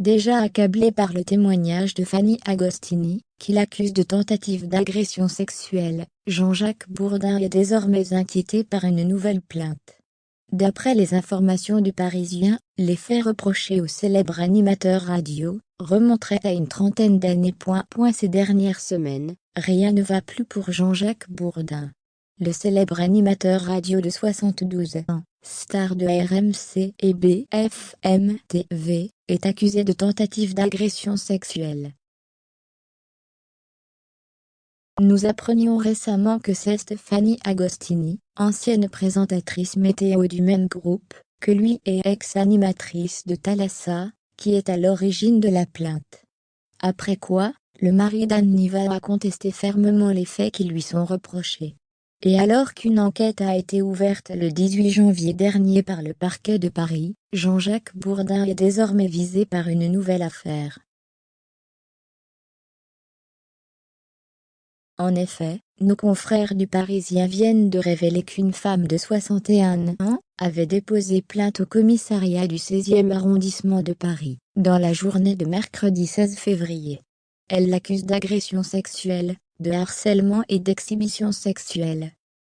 Déjà accablé par le témoignage de Fanny Agostini, qui l'accuse de tentative d'agression sexuelle, Jean-Jacques Bourdin est désormais inquiété par une nouvelle plainte. D'après les informations du Parisien, les faits reprochés au célèbre animateur radio remonteraient à une trentaine d'années. Ces dernières semaines, rien ne va plus pour Jean-Jacques Bourdin. Le célèbre animateur radio de 72 ans, star de RMC et BFM TV, est accusé de tentative d'agression sexuelle. Nous apprenions récemment que c'est Fanny Agostini, ancienne présentatrice météo du même groupe que lui et ex-animatrice de Thalassa, qui est à l'origine de la plainte. Après quoi, le mari d'Anne Niva a contesté fermement les faits qui lui sont reprochés. Et alors qu'une enquête a été ouverte le 18 janvier dernier par le parquet de Paris, Jean-Jacques Bourdin est désormais visé par une nouvelle affaire. En effet, nos confrères du Parisien viennent de révéler qu'une femme de 61 ans avait déposé plainte au commissariat du 16e arrondissement de Paris, dans la journée de mercredi 16 février. Elle l'accuse d'agression sexuelle, de harcèlement et d'exhibition sexuelle.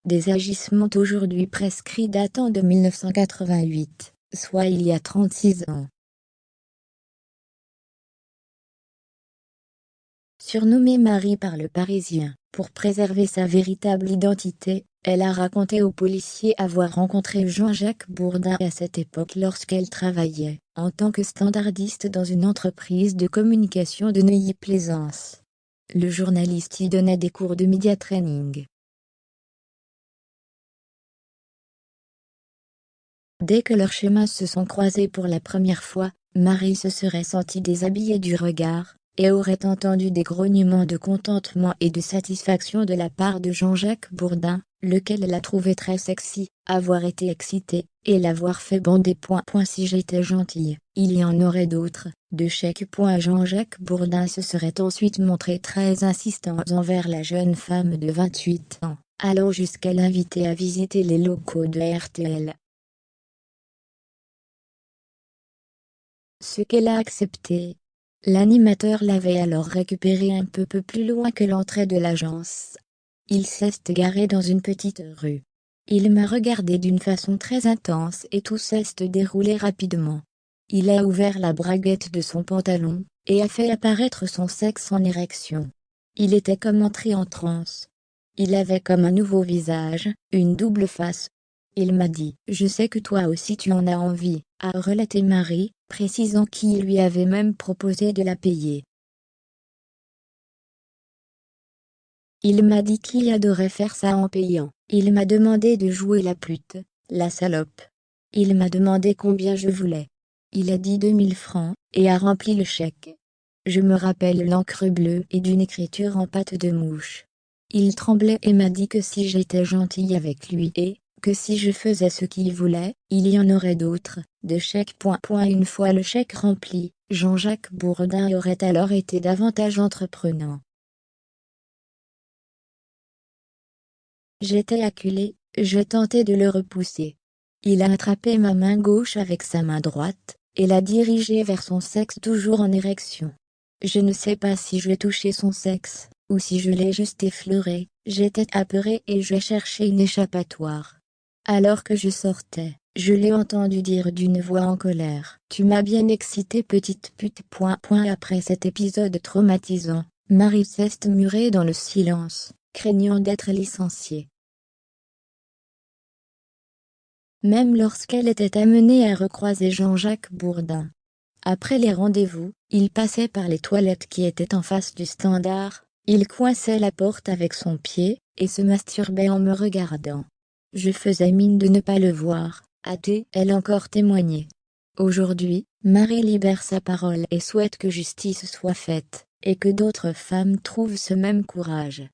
Des agissements aujourd'hui prescrits datant de 1988, soit il y a 36 ans. Surnommée Marie par le Parisien, pour préserver sa véritable identité, elle a raconté aux policiers avoir rencontré Jean-Jacques Bourdin à cette époque lorsqu'elle travaillait en tant que standardiste dans une entreprise de communication de Neuilly-Plaisance. Le journaliste y donnait des cours de media training. Dès que leurs chemins se sont croisés pour la première fois, Marie se serait sentie déshabillée du regard, et aurait entendu des grognements de contentement et de satisfaction de la part de Jean-Jacques Bourdin, lequel la trouvait très sexy, avoir été excité, et l'avoir fait bander. Si j'étais gentille, il y en aurait d'autres, de chèques. Jean-Jacques Bourdin se serait ensuite montré très insistant envers la jeune femme de 28 ans, allant jusqu'à l'inviter à visiter les locaux de RTL. Ce qu'elle a accepté. L'animateur l'avait alors récupéré un peu plus loin que l'entrée de l'agence. Il s'est garé dans une petite rue. Il m'a regardé d'une façon très intense et tout s'est déroulé rapidement. Il a ouvert la braguette de son pantalon, et a fait apparaître son sexe en érection. Il était comme entré en transe. Il avait comme un nouveau visage, une double face. Il m'a dit « Je sais que toi aussi tu en as envie », a relaté Marie, précisant qu'il lui avait même proposé de la payer. Il m'a dit qu'il adorait faire ça en payant. Il m'a demandé de jouer la pute, la salope. Il m'a demandé combien je voulais. Il a dit 2000 francs, et a rempli le chèque. Je me rappelle l'encre bleue et d'une écriture en pâte de mouche. Il tremblait et m'a dit que si j'étais gentille avec lui et que si je faisais ce qu'il voulait, il y en aurait d'autres, de chèques. Une fois le chèque rempli, Jean-Jacques Bourdin aurait alors été davantage entreprenant. J'étais acculée, je tentais de le repousser. Il a attrapé ma main gauche avec sa main droite, et l'a dirigée vers son sexe toujours en érection. Je ne sais pas si je touchais son sexe, ou si je l'ai juste effleuré, j'étais apeurée et je cherchais une échappatoire. Alors que je sortais, je l'ai entendu dire d'une voix en colère « Tu m'as bien excitée petite pute. » Après cet épisode traumatisant, Marie s'est murée dans le silence, craignant d'être licenciée. Même lorsqu'elle était amenée à recroiser Jean-Jacques Bourdin. Après les rendez-vous, il passait par les toilettes qui étaient en face du standard, il coinçait la porte avec son pied, et se masturbait en me regardant. Je faisais mine de ne pas le voir, a-t-elle encore témoigné. Aujourd'hui, Marie libère sa parole et souhaite que justice soit faite, et que d'autres femmes trouvent ce même courage.